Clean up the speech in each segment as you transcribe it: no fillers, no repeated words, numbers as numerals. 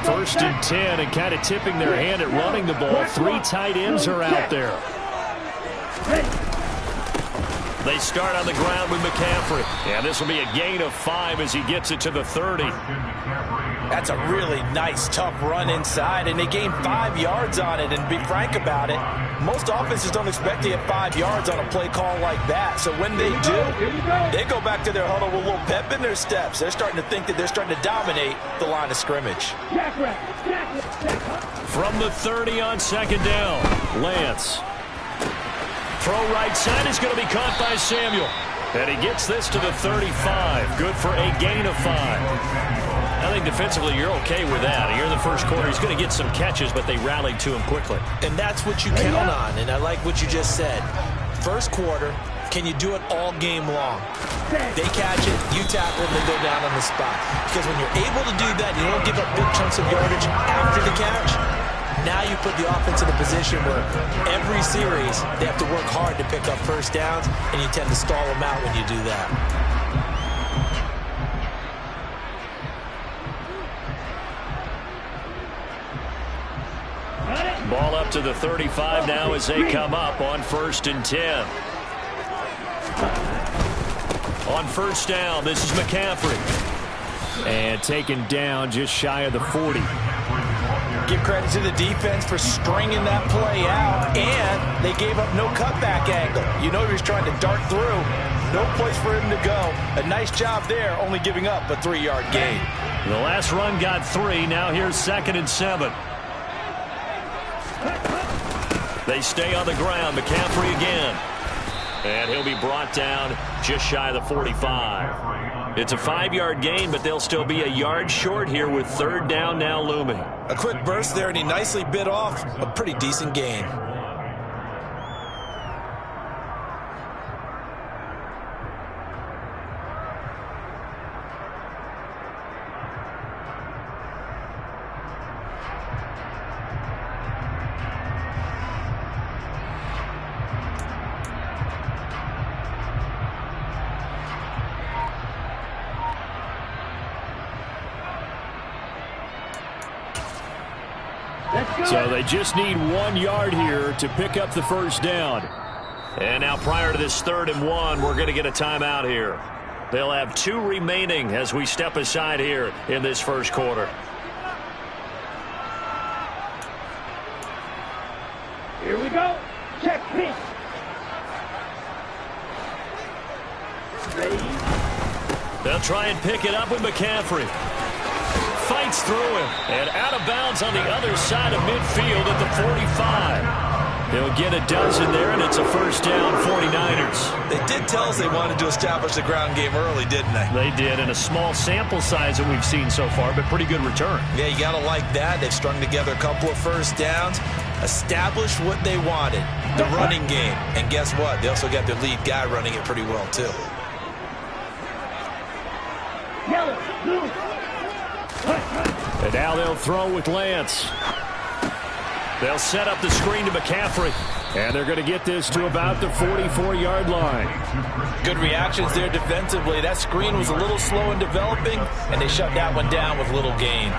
First and 10, and kind of tipping their hand at running the ball. 3 tight ends are out there. They start on the ground with McCaffrey. And this will be a gain of 5 as he gets it to the 30. That's a really nice, tough run inside, and they gain 5 yards on it. And to be frank about it, most offenses don't expect to get 5 yards on a play call like that. So when they do, they go back to their huddle with a little pep in their steps. They're starting to think that they're starting to dominate the line of scrimmage. From the 30 on second down, Lance. Throw right side is going to be caught by Samuel. And he gets this to the 35. Good for a gain of 5. I think defensively you're okay with that. Here in the first quarter, he's going to get some catches, but they rallied to him quickly. And that's what you count on, and I like what you just said. First quarter, can you do it all game long? They catch it, you tackle them, they go down on the spot. Because when you're able to do that, you don't give up big chunks of yardage after the catch. Now you put the offense in a position where every series they have to work hard to pick up first downs, and you tend to stall them out when you do that. Ball up to the 35 now as they come up on first and 10. On first down, this is McCaffrey. And taken down just shy of the 40. Give credit to the defense for stringing that play out, and they gave up no cutback angle. You know he was trying to dart through. No place for him to go. A nice job there, only giving up a 3-yard gain. The last run got 3. Now here's second and 7. They stay on the ground. McCaffrey again. And he'll be brought down just shy of the 45. It's a 5-yard gain, but they'll still be a yard short here with third down now looming. A quick burst there, and he nicely bit off a pretty decent gain. So they just need 1 yard here to pick up the first down. And now prior to this 3rd and 1, we're going to get a timeout here. They'll have 2 remaining as we step aside here in this first quarter. Here we go. Check pitch. They'll try and pick it up with McCaffrey. Fights through him, and out of bounds on the other side of midfield at the 45. He'll get a dozen there, and it's a first down, 49ers. They did tell us they wanted to establish the ground game early, didn't they? They did, and a small sample size that we've seen so far, but pretty good return. Yeah, you got to like that. They've strung together a couple of first downs, established what they wanted, the running game. And guess what? They also got their lead guy running it pretty well, too. Yellow, blue. And now they'll throw with Lance. They'll set up the screen to McCaffrey. And they're going to get this to about the 44-yard line. Good reactions there defensively. That screen was a little slow in developing, and they shut that one down with little gain.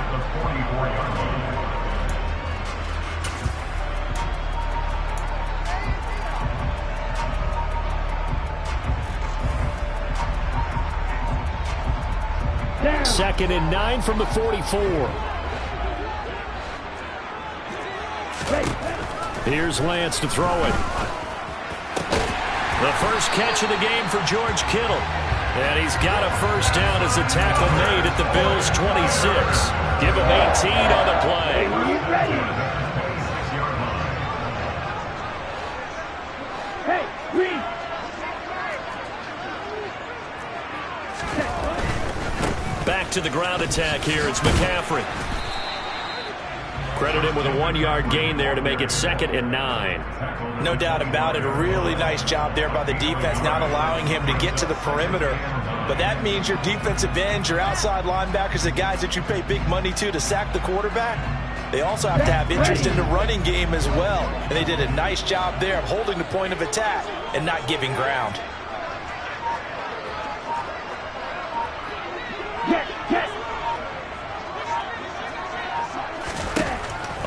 Second and 9 from the 44. Here's Lance to throw it. The first catch of the game for George Kittle. And he's got a first down as a tackle made at the Bills' 26. Give him 18 on the play. Back to the ground attack here. It's McCaffrey. Credit him with a 1-yard gain there to make it second and 9. No doubt about it. A really nice job there by the defense, not allowing him to get to the perimeter. But that means your defensive ends, your outside linebackers, the guys that you pay big money to sack the quarterback, they also have to have interest in the running game as well. And they did a nice job there of holding the point of attack and not giving ground.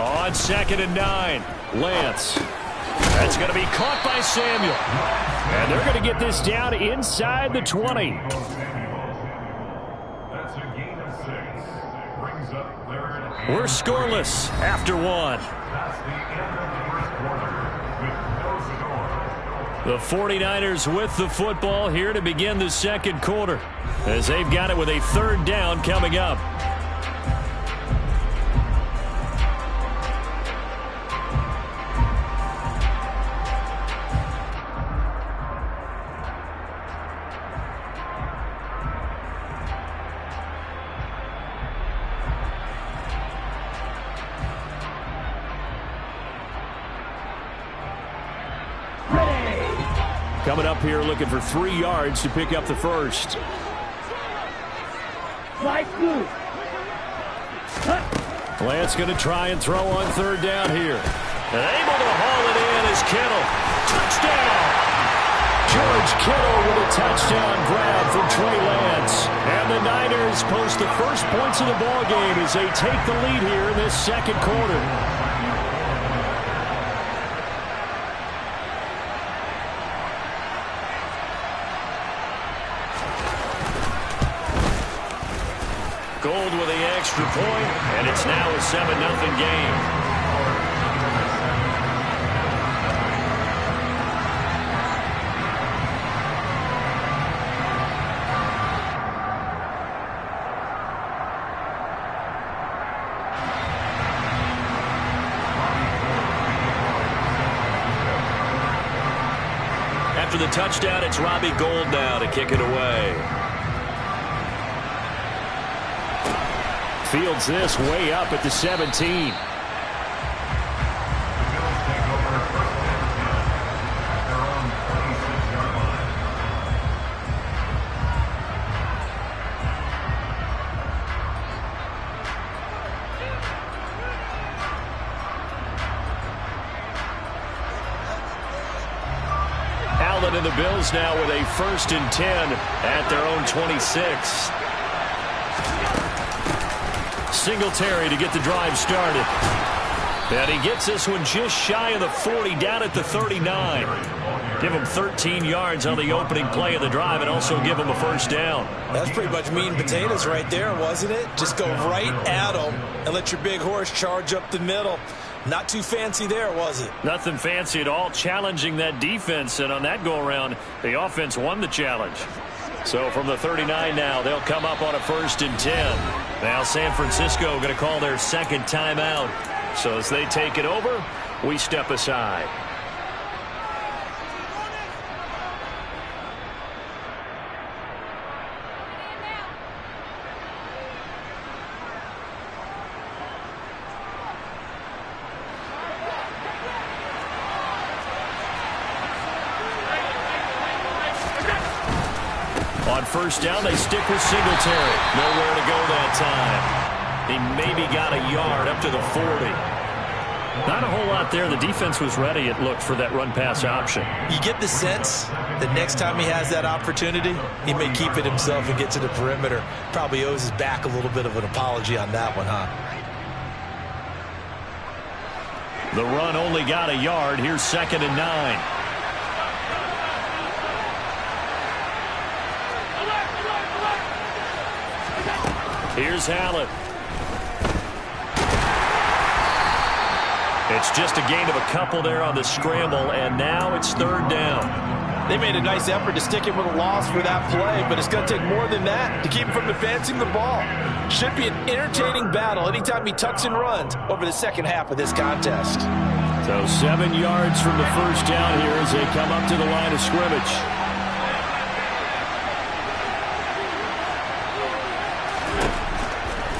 On 2nd and 9, Lance. That's going to be caught by Samuel. And they're going to get this down inside the 20. That's a gain of 6. Brings up 3rd. We're scoreless after 1. That's the end of the first quarter with no score. The 49ers with the football here to begin the second quarter, as they've got it with a 3rd down coming up. Coming up here looking for 3 yards to pick up the first. Right move. Lance going to try and throw on 3rd down here. And able to haul it in is Kittle. Touchdown! George Kittle with a touchdown grab for Trey Lance. And the Niners post the first points of the ballgame as they take the lead here in this second quarter. Gold with the extra point, and it's now a 7-0 game. After the touchdown, it's Robbie Gould now to kick it away. Fields this way up at the 17. The Bills take over 1st and 10 at their own 26-yard line. Allen and the Bills now with a 1st and 10 at their own 26. Singletary to get the drive started. And he gets this one just shy of the 40, down at the 39. Give him 13 yards on the opening play of the drive and also give him a 1st down. That's pretty much meat and potatoes right there, wasn't it? Just go right at them and let your big horse charge up the middle. Not too fancy there, was it? Nothing fancy at all, challenging that defense. And on that go-around, the offense won the challenge. So from the 39 now, they'll come up on a 1st and 10. Now San Francisco going to call their 2nd timeout. So as they take it over, we step aside. On 1st down, they stick with Singletary. Nowhere to go that time. He maybe got a yard up to the 40. Not a whole lot there. The defense was ready, it looked, for that run-pass option. You get the sense that next time he has that opportunity, he may keep it himself and get to the perimeter. Probably owes his back a little bit of an apology on that one, huh? The run only got a yard. Here's 2nd and 9. Here's Allen. It's just a gain of a couple there on the scramble, and now it's 3rd down. They made a nice effort to stick him with a loss for that play, but it's going to take more than that to keep him from advancing the ball. Should be an entertaining battle anytime he tucks and runs over the second half of this contest. So 7 yards from the 1st down here as they come up to the line of scrimmage.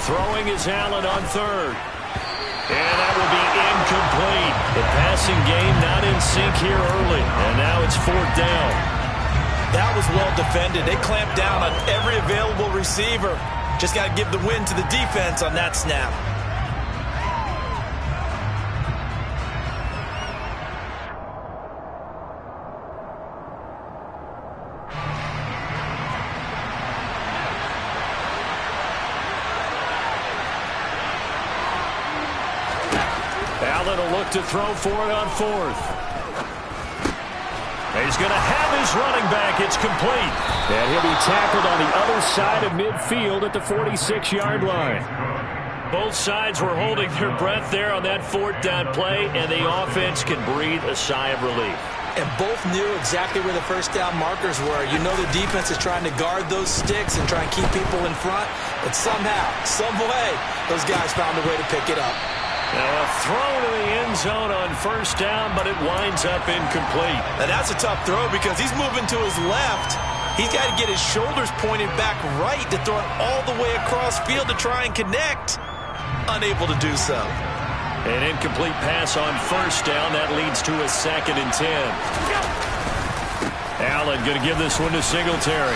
Throwing is Allen on 3rd. And that will be incomplete. The passing game not in sync here early. And now it's 4th down. That was well defended. They clamped down on every available receiver. Just got to give the win to the defense on that snap. Allen will look to throw for it on fourth. He's going to have his running back. It's complete. And he'll be tackled on the other side of midfield at the 46-yard line. Both sides were holding their breath there on that fourth down play, and the offense can breathe a sigh of relief. And both knew exactly where the first down markers were. You know the defense is trying to guard those sticks and try and keep people in front. But somehow, some way, those guys found a way to pick it up. Now a throw to the end zone on first down, but it winds up incomplete. Now that's a tough throw because he's moving to his left. He's got to get his shoulders pointed back right to throw it all the way across field to try and connect. Unable to do so. An incomplete pass on first down. That leads to a 2nd and 10. Allen going to give this one to Singletary.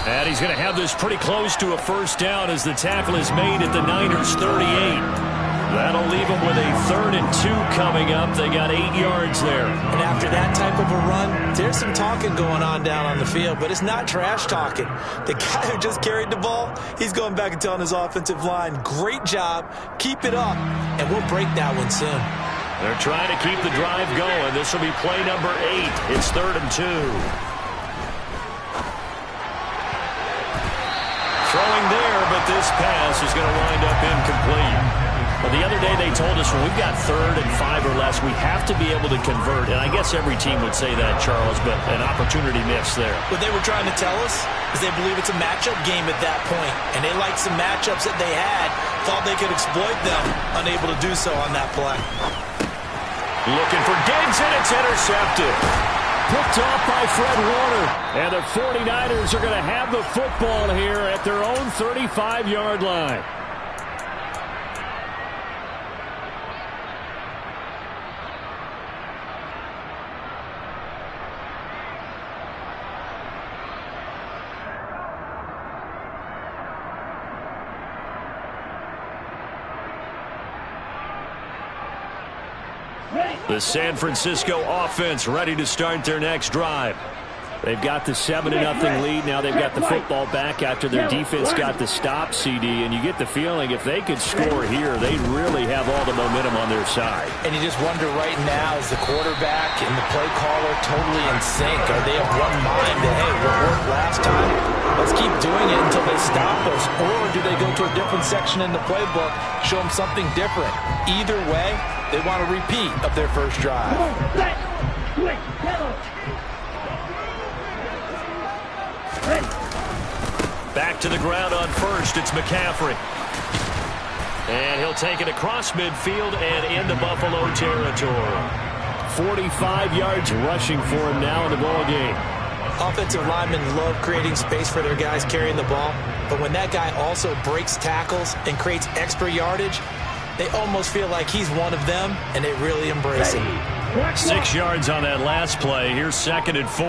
And he's going to have this pretty close to a first down as the tackle is made at the Niners' 38. That'll leave them with a 3rd and 2 coming up. They got 8 yards there. And after that type of a run, there's some talking going on down on the field, but it's not trash talking. The guy who just carried the ball, he's going back and telling his offensive line, great job, keep it up, and we'll break that one soon. They're trying to keep the drive going. This will be play number 8. It's 3rd and 2. Throwing there, but this pass is going to wind up incomplete. Well, the other day they told us when we've got 3rd and 5 or less, we have to be able to convert. And I guess every team would say that, Charles, but an opportunity missed there. What they were trying to tell us is they believe it's a matchup game at that point. And they liked some matchups that they had, thought they could exploit them, unable to do so on that play. Looking for Diggs, and it's intercepted. Picked off by Fred Warner. And the 49ers are going to have the football here at their own 35-yard line. The San Francisco offense ready to start their next drive. They've got the 7-0 lead. Now they've got the football back after their defense got the stop, CD. And you get the feeling if they could score here, they'd really have all the momentum on their side. And you just wonder right now, is the quarterback and the play caller totally in sync? Are they of one mind that, hey, what worked last time, let's keep doing it until they stop us? Or do they go to a different section in the playbook, show them something different? Either way, they want a repeat of their first drive. Back to the ground on first. It's McCaffrey. And he'll take it across midfield and into Buffalo territory. 45 yards rushing for him now in the ball game. Offensive linemen love creating space for their guys carrying the ball. But when that guy also breaks tackles and creates extra yardage, they almost feel like he's one of them, and they really embrace him. 6 yards on that last play. Here's 2nd and 4.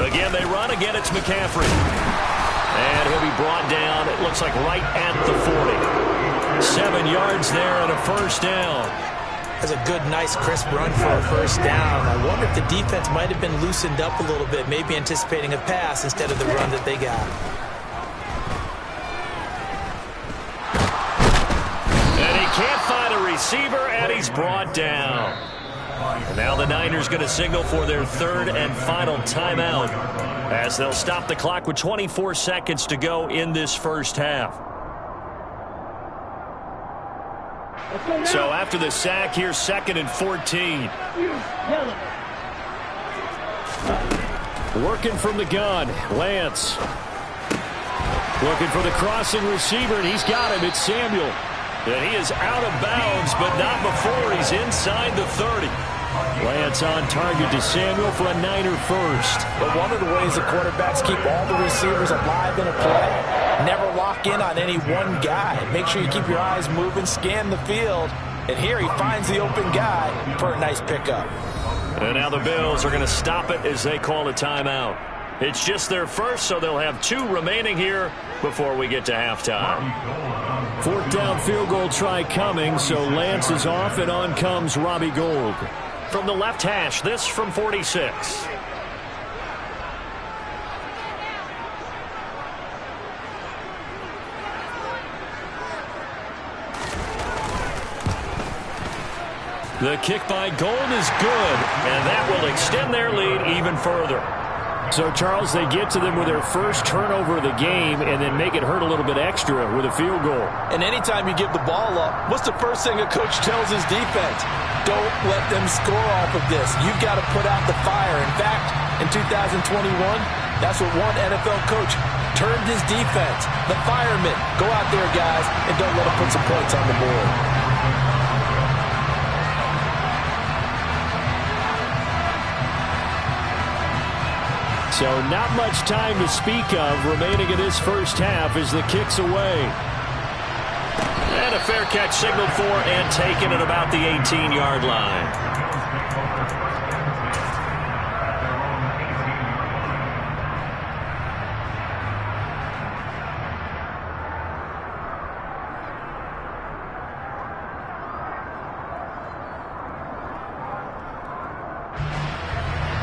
Again, they run. Again, it's McCaffrey. And he'll be brought down, it looks like right at the 40. 7 yards there and a first down. That's a good, nice, crisp run for a first down. I wonder if the defense might have been loosened up a little bit, maybe anticipating a pass instead of the run that they got. Can't find a receiver, and he's brought down. And now the Niners going to signal for their 3rd and final timeout as they'll stop the clock with 24 seconds to go in this first half. So after the sack, here's 2nd and 14. Working from the gun, Lance. Looking for the crossing receiver, and he's got him. It's Samuel. And he is out of bounds, but not before he's inside the 30. Lance on target to Samuel for a Niner first. But one of the ways the quarterbacks keep all the receivers alive in a play, never lock in on any one guy. Make sure you keep your eyes moving, scan the field. And here he finds the open guy for a nice pickup. And now the Bills are going to stop it as they call a timeout. It's just their first, so they'll have 2 remaining here before we get to halftime. 4th down field goal try coming, so Lance is off, and on comes Robbie Gould. From the left hash, this from 46. The kick by Gold is good, and that will extend their lead even further. So, Charles, they get to them with their first turnover of the game and then make it hurt a little bit extra with a field goal. And anytime you give the ball up, what's the first thing a coach tells his defense? Don't let them score off of this. You've got to put out the fire. In fact, in 2021, that's what one NFL coach termed his defense. The firemen. Go out there, guys, and don't let them put some points on the board. So not much time to speak of remaining in this first half as the kick's away. And a fair catch signaled for and taken at about the 18-yard line.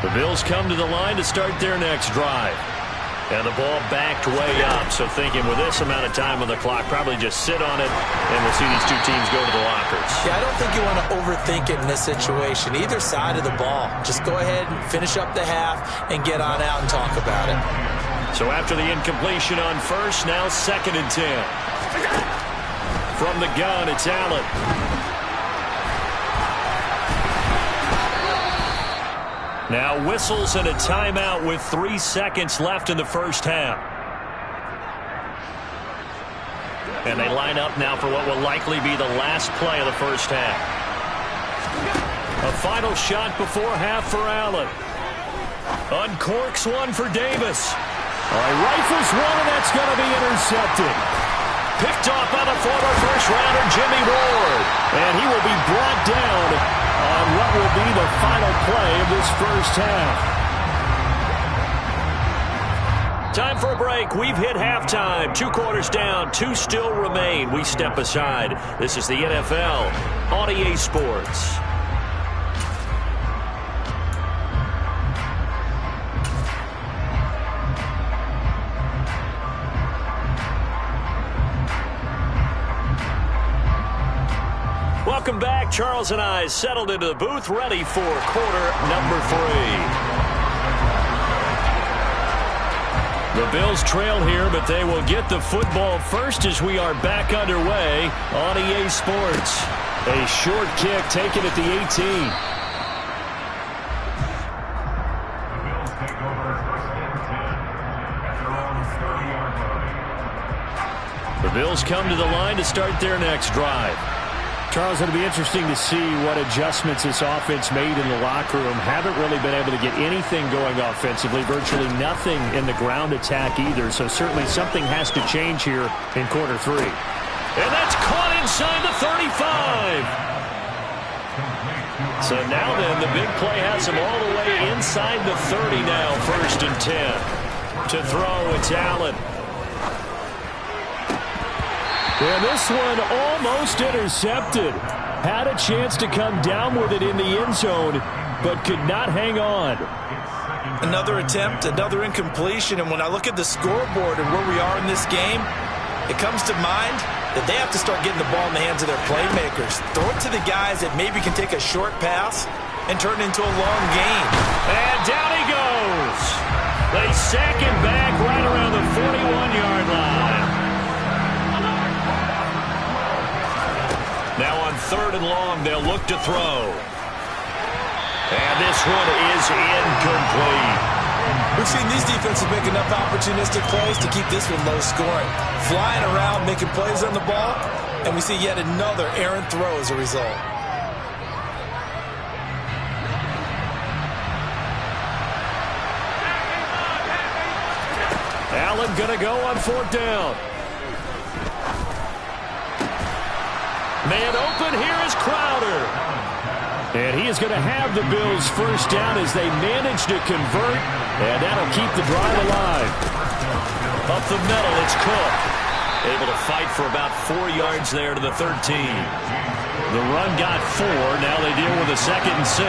The Bills come to the line to start their next drive. And the ball backed way up, so thinking with this amount of time on the clock, probably just sit on it, and we'll see these two teams go to the lockers. Yeah, I don't think you want to overthink it in this situation. Either side of the ball. Just go ahead and finish up the half and get on out and talk about it. So after the incompletion on first, now 2nd and 10. From the gun, it's Allen. Now whistles and a timeout with 3 seconds left in the first half. And they line up now for what will likely be the last play of the first half. A final shot before half for Allen. Uncorks one for Davis. All right, rifles one, and that's going to be intercepted. Picked off by the former first-rounder Jimmy Ward. And he will be brought down on what will be the final play of this first half. Time for a break. We've hit halftime. 2 quarters down. 2 still remain. We step aside. This is the NFL on EA Sports. Welcome back. Charles and I settled into the booth, ready for quarter number 3. The Bills trail here, but they will get the football first as we are back underway on EA Sports. A short kick taken at the 18. The Bills take over 1st and 10 at their own 30-yard line. The Bills come to the line to start their next drive. Charles, it'll be interesting to see what adjustments this offense made in the locker room. Haven't really been able to get anything going offensively, virtually nothing in the ground attack either. So certainly something has to change here in quarter 3. And that's caught inside the 35. So now then, the big play has him all the way inside the 30 now, 1st and 10. To throw, it's Allen. And this one almost intercepted. Had a chance to come down with it in the end zone, but could not hang on. Another attempt, another incompletion, and when I look at the scoreboard and where we are in this game, it comes to mind that they have to start getting the ball in the hands of their playmakers. Throw it to the guys that maybe can take a short pass and turn it into a long gain. And down he goes. They sack him back right around the 41-yard line. Now on 3rd and long, they'll look to throw. And this one is incomplete. We've seen these defenses make enough opportunistic plays to keep this one low scoring. Flying around, making plays on the ball, and we see yet another errant throw as a result. Allen going to go on 4th down. Man open, here is Crowder. And he is going to have the Bills first down as they manage to convert, and that'll keep the drive alive. Up the middle, it's Cook. Able to fight for about 4 yards there to the 13. The run got 4. Now they deal with a 2nd and 6.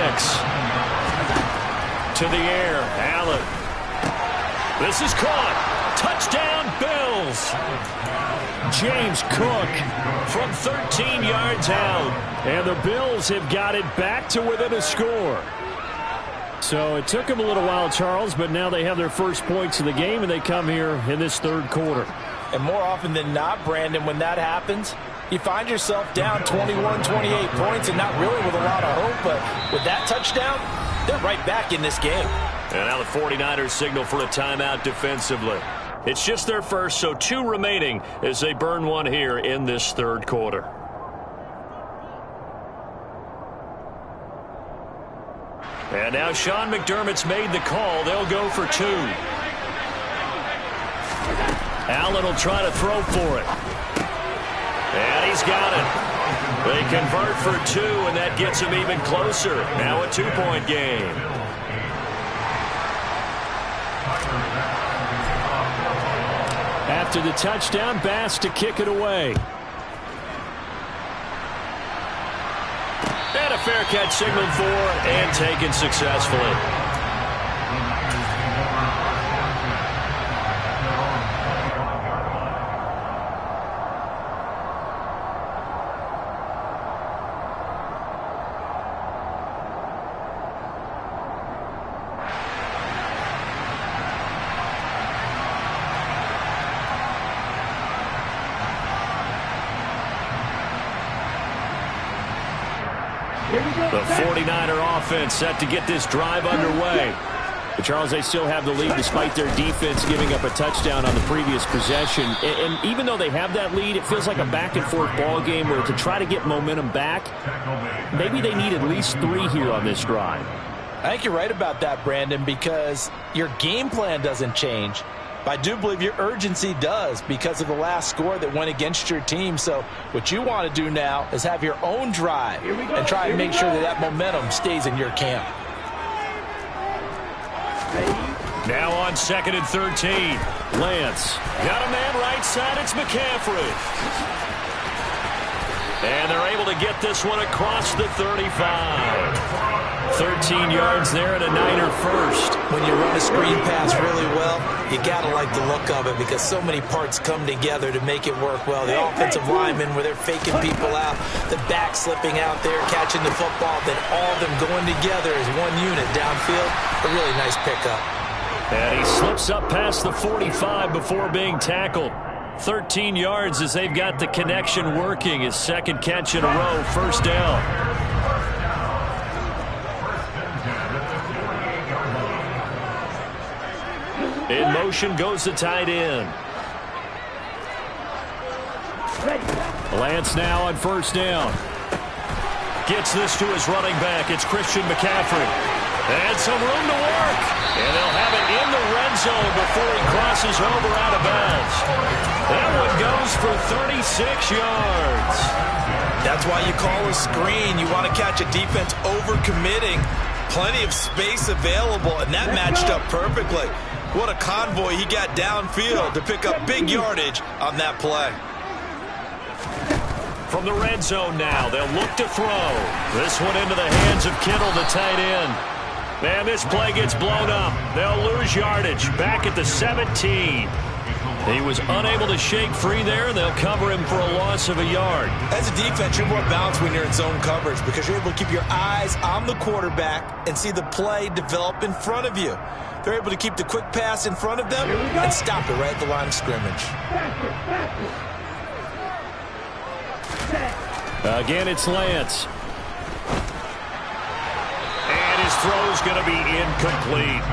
To the air, Allen. This is caught. Touchdown, Bills. James Cook from 13 yards out. And the Bills have got it back to within a score. So it took them a little while, Charles, but now they have their first points of the game, and they come here in this third quarter. And more often than not, Brandon, when that happens, you find yourself down 21, 28 points, and not really with a lot of hope, but with that touchdown, they're right back in this game. And now the 49ers signal for a timeout defensively. It's just their first, so 2 remaining as they burn one here in this third quarter. And now Sean McDermott's made the call. They'll go for 2. Allen will try to throw for it. And he's got it. They convert for 2, and that gets him even closer. Now a 2-point game. After the touchdown, Bass to kick it away. And a fair catch signaled for and taken successfully. The 49er offense set to get this drive underway. But Charles, they still have the lead despite their defense giving up a touchdown on the previous possession. And even though they have that lead, it feels like a back-and-forth ball game where to try to get momentum back, maybe they need at least 3 here on this drive. I think you're right about that, Brandon, because your game plan doesn't change. But I do believe your urgency does because of the last score that went against your team. So what you want to do now is have your own drive and try and make sure that that momentum stays in your camp. Now on 2nd and 13. Lance. Got a man right side. It's McCaffrey. And they're able to get this one across the 35. 13 yards there and a Niner first. When you run a screen pass really well, you got to like the look of it because so many parts come together to make it work well. The offensive linemen where they're faking people out, the back slipping out there, catching the football, then all of them going together as one unit downfield. A really nice pickup. And he slips up past the 45 before being tackled. 13 yards as they've got the connection working. His second catch in a row, first down. In motion goes the tight end. Lance now on first down. Gets this to his running back. It's Christian McCaffrey. And some room to work. And they'll have it in the red zone before he crosses over out of bounds. That one goes for 36 yards. That's why you call a screen. You want to catch a defense overcommitting. Plenty of space available, and that matched up perfectly. What a convoy he got downfield to pick up big yardage on that play. From the red zone now, they'll look to throw. This one into the hands of Kittle, the tight end. Man, this play gets blown up. They'll lose yardage back at the 17. He was unable to shake free there, and they'll cover him for a loss of a yard. As a defense, you're more balanced when you're in zone coverage because you're able to keep your eyes on the quarterback and see the play develop in front of you. They're able to keep the quick pass in front of them and stop it right at the line of scrimmage. Again, it's Lance. And his throw's going to be incomplete.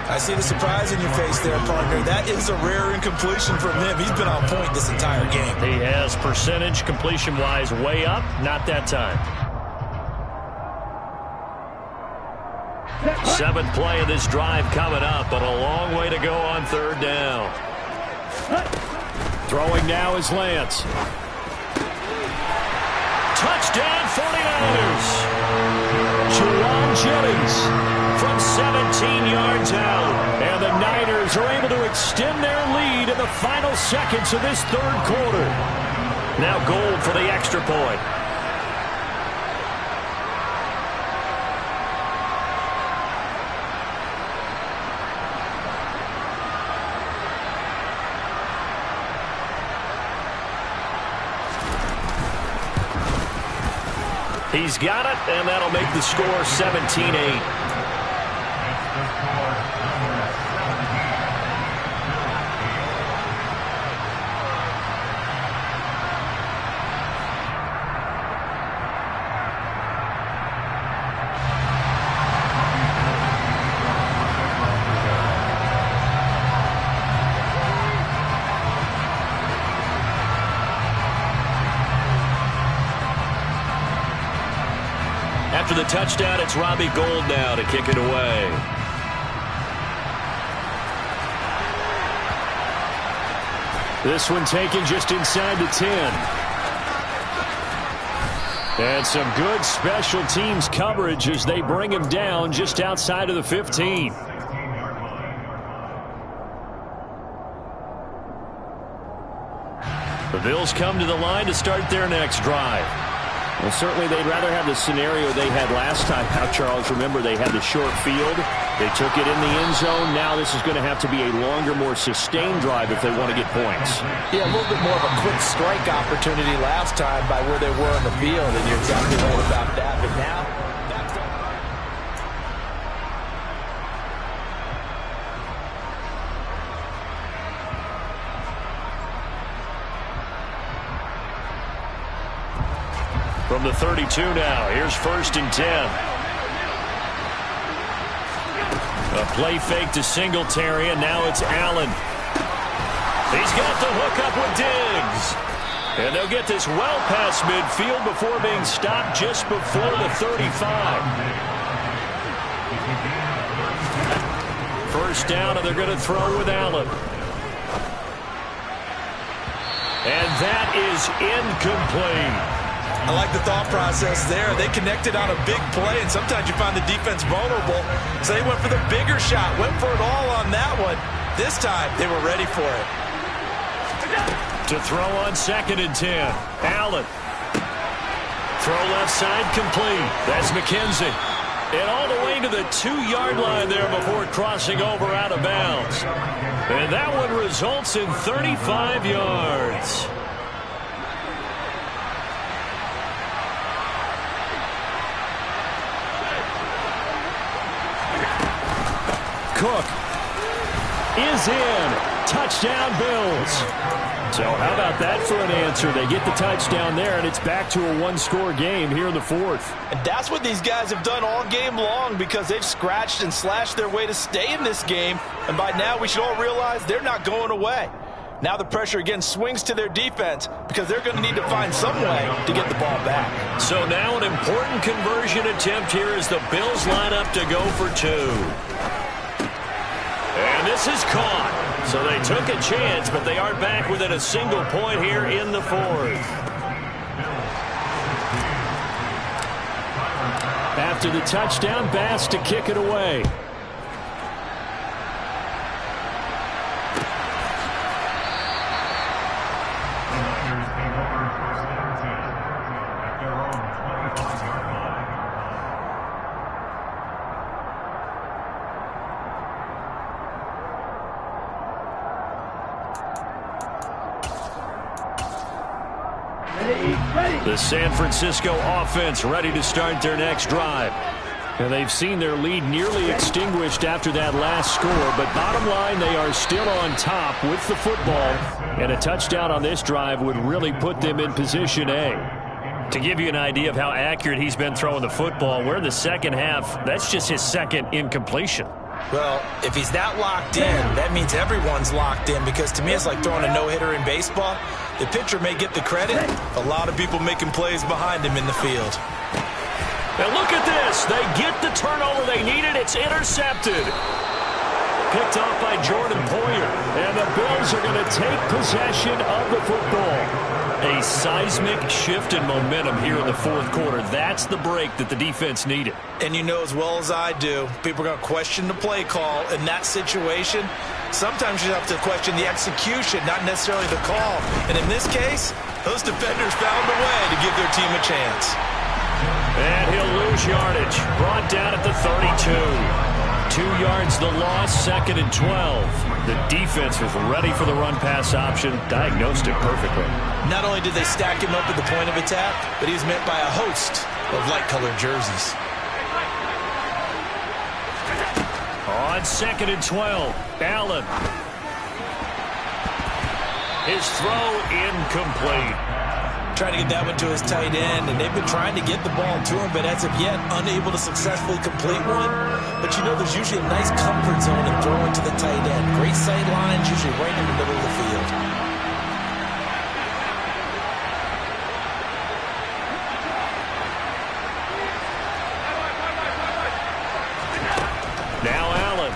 I see the surprise in your face there, partner. That is a rare incompletion from him. He's been on point this entire game. He has percentage completion-wise way up. Not that time. 7th play of this drive coming up, but a long way to go on third down. Throwing now is Lance. Touchdown 49ers. Juwan Jennings from 17 yards out. And the Niners are able to extend their lead in the final seconds of this third quarter. Now Gold for the extra point. He's got it, and that'll make the score 17-8. After the touchdown, it's Robbie Gould now to kick it away. This one taken just inside the 10. And some good special teams coverage as they bring him down just outside of the 15. The Bills come to the line to start their next drive. Well, certainly they'd rather have the scenario they had last time out, Charles. Remember, they had the short field. They took it in the end zone. Now this is going to have to be a longer, more sustained drive if they want to get points. Yeah, a little bit more of a quick strike opportunity last time by where they were on the field, and you're exactly right about that. But now, from the 32 now, here's 1st and 10. A play fake to Singletary, and now it's Allen. He's got the hook up with Diggs. And they'll get this well past midfield before being stopped just before the 35. First down, and they're going to throw with Allen. And that is incomplete. I like the thought process there. They connected on a big play, and sometimes you find the defense vulnerable. So they went for the bigger shot, went for it all on that one. This time, they were ready for it. To throw on 2nd and 10. Allen. Throw left side complete. That's McKenzie. And all the way to the 2-yard line there before crossing over out of bounds. And that one results in 35 yards. Cook is in. Touchdown, Bills. So how about that for an answer? They get the touchdown there, and it's back to a one-score game here in the 4th. And that's what these guys have done all game long, because they've scratched and slashed their way to stay in this game. And by now, we should all realize they're not going away. Now the pressure again swings to their defense, because they're going to need to find some way to get the ball back. So now an important conversion attempt here as the Bills line up to go for 2. And this is caught. So they took a chance, but they are back within a single point here in the 4th. After the touchdown, Bass to kick it away. The San Francisco offense ready to start their next drive. And they've seen their lead nearly extinguished after that last score, but bottom line, they are still on top with the football, and a touchdown on this drive would really put them in position A. To give you an idea of how accurate he's been throwing the football, we're in the second half. That's just his 2nd incompletion. Well, if he's that locked in, that means everyone's locked in, because to me it's like throwing a no-hitter in baseball. The pitcher may get the credit. A lot of people making plays behind him in the field. And look at this. They get the turnover they needed. It's intercepted. Picked off by Jordan Poyer. And the Bills are going to take possession of the football. A seismic shift in momentum here in the 4th quarter. That's the break that the defense needed. And you know as well as I do, people are going to question the play call in that situation. Sometimes you have to question the execution, not necessarily the call. And in this case, those defenders found a way to give their team a chance. And he'll lose yardage. Brought down at the 32. 2 yards the loss, 2nd and 12. The defense was ready for the run-pass option, diagnosed it perfectly. Not only did they stack him up at the point of attack, but he was met by a host of light-colored jerseys. On 2nd and 12, Allen. His throw incomplete. Trying to get that one to his tight end, and they've been trying to get the ball to him, but as of yet, unable to successfully complete one. But you know there's usually a nice comfort zone in throwing to the tight end. Great sight lines, usually right in the middle of the field. Now Allen.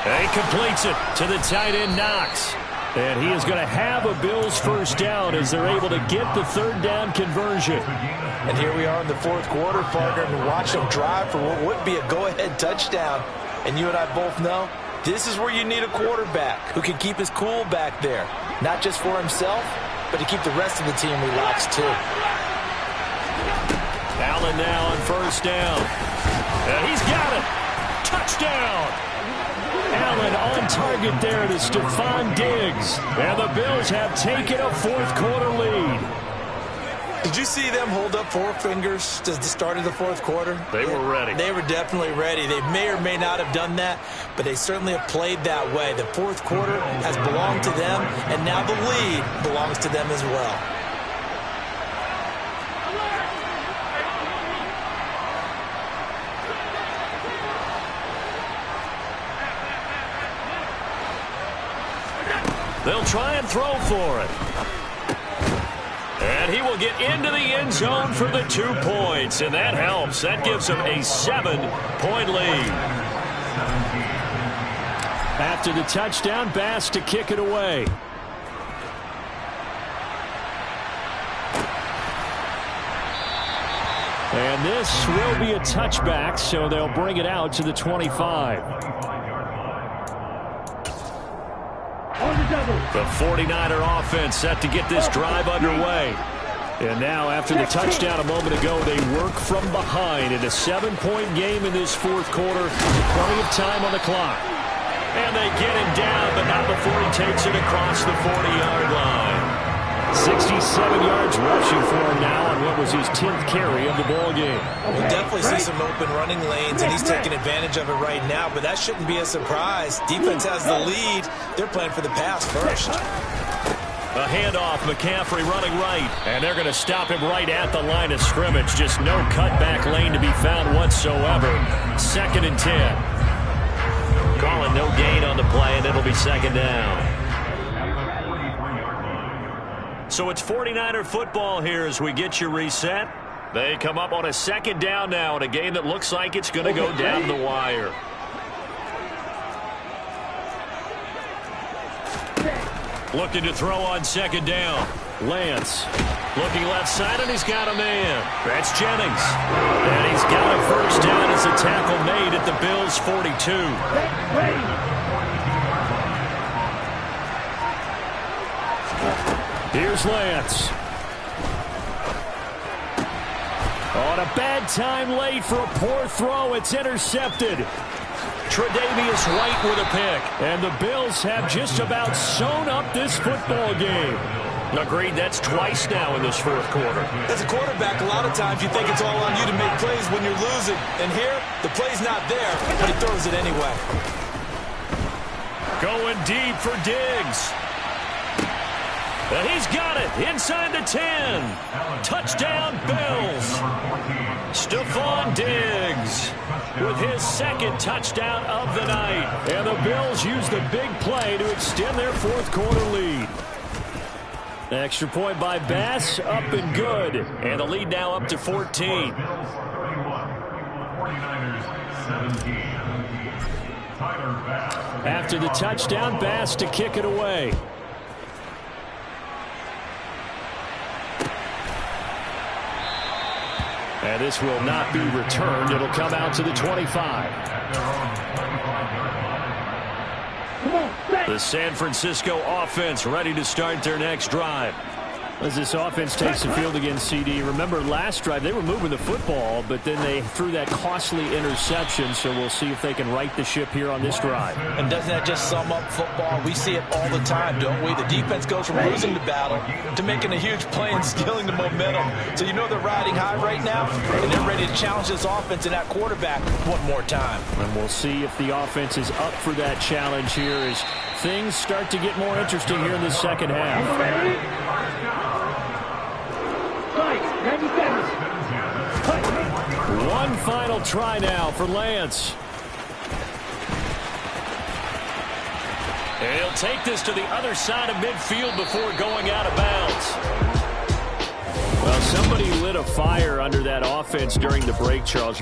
And he completes it to the tight end, Knox. And he is going to have a Bills first down as they're able to get the third down conversion. And here we are in the fourth quarter, partner, and watch them drive for what would be a go-ahead touchdown. And you and I both know this is where you need a quarterback who can keep his cool back there. Not just for himself, but to keep the rest of the team relaxed too. Allen now on first down. And he's got it. Touchdown. Allen on target there to Stephon Diggs. And the Bills have taken a fourth quarter lead. Did you see them hold up four fingers to the start of the fourth quarter? They were ready. They were definitely ready. They may or may not have done that, but they certainly have played that way. The fourth quarter has belonged to them, and now the lead belongs to them as well. They'll try and throw for it. And he will get into the end zone for the 2 points, and that helps. That gives him a 7-point lead. After the touchdown, Bass to kick it away. And this will be a touchback, so they'll bring it out to the 25. The 49er offense set to get this drive underway. And now, after the touchdown a moment ago, they work from behind in a 7-point game in this fourth quarter. Plenty of time on the clock. And they get him down, but not before he takes it across the 40-yard line. 67 yards rushing for him now on what was his 10th carry of the ball game. We'll definitely see some open running lanes, and he's taking advantage of it right now, but that shouldn't be a surprise. Defense has the lead. They're playing for the pass first. A handoff, McCaffrey running right, and they're going to stop him right at the line of scrimmage. Just no cutback lane to be found whatsoever. 2nd and 10. Calling no gain on the play, and it'll be 2nd down. So it's 49er football here as we get you reset. They come up on a 2nd down now in a game that looks like it's going to go down the wire. Looking to throw on 2nd down. Lance looking left side, and he's got a man. That's Jennings. And he's got a first down as a tackle made at the Bills' 42. Here's Lance. On a bad time late for a poor throw. It's intercepted. Tre'Davious White with a pick. And the Bills have just about sewn up this football game. Agreed, that's twice now in this fourth quarter. As a quarterback, a lot of times you think it's all on you to make plays when you're losing. And here, the play's not there, but he throws it anyway. Going deep for Diggs. And he's got it inside the 10. Touchdown, Bills. Stephon Diggs with his 2nd touchdown of the night. And the Bills use the big play to extend their fourth quarter lead. Extra point by Bass, up and good. And the lead now up to 14. After the touchdown, Bass to kick it away. And this will not be returned. It'll come out to the 25. The San Francisco offense ready to start their next drive. As this offense takes the field against CD, remember last drive they were moving the football, but then they threw that costly interception, so we'll see if they can right the ship here on this drive. And doesn't that just sum up football? We see it all the time, don't we? The defense goes from losing the battle to making a huge play and stealing the momentum. So you know they're riding high right now, and they're ready to challenge this offense and that quarterback one more time. And we'll see if the offense is up for that challenge here as things start to get more interesting here in the second half. One final try now for Lance. And he'll take this to the other side of midfield before going out of bounds. Well, somebody lit a fire under that offense during the break, Charles.